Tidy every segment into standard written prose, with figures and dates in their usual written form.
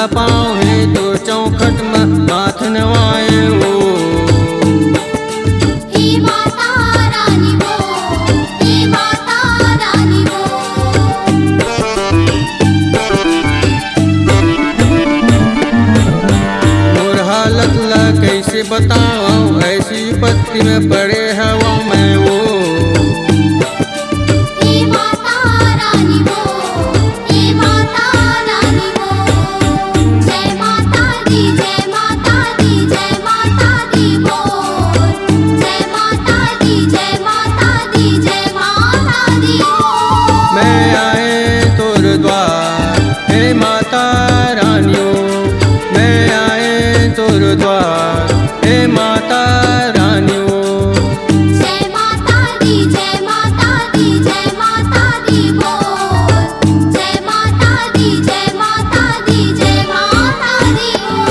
पाँव है तो चौखट में हाथ नवाए वो। हे माता रानी वो, हे माता रानी वो। और हालत ला कैसे बताओ, ऐसी पत्ती में पड़े हवा में वो। हे माता रानी वो, हे माता रानी वो। जय माता दी, जय माता दी, जय माता दी बोल। जय माता दी, जय माता दी, जय माता दी बोल। मैं आए तोर द्वार हे माता रानियो, मैं आए तोर द्वार हे माता रानियो। जय माता दी, जय माता दी, जय माता दी बोल। जय माता दी, जय माता दी, जय माता दी बोल।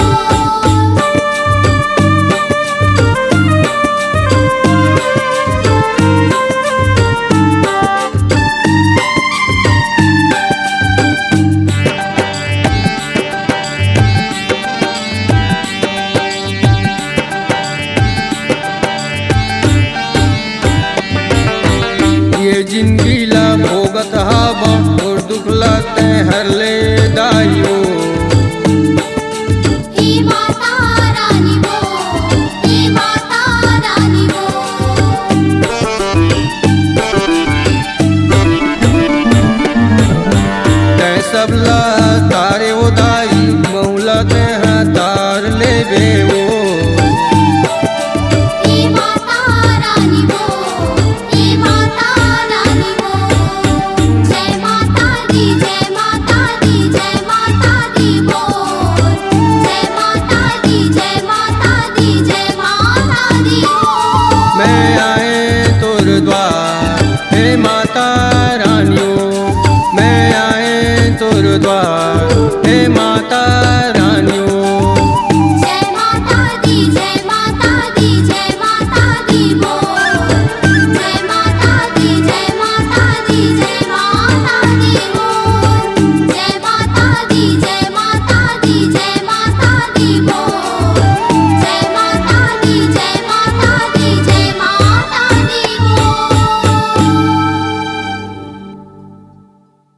ये जिंदगी ला भोगत हावा और दुख लाते हर ले दाइयो। हे माता रानी वो, हे माता रानी वो। तै सब ला तारे उदाई बहुला ते हैं तार ले बे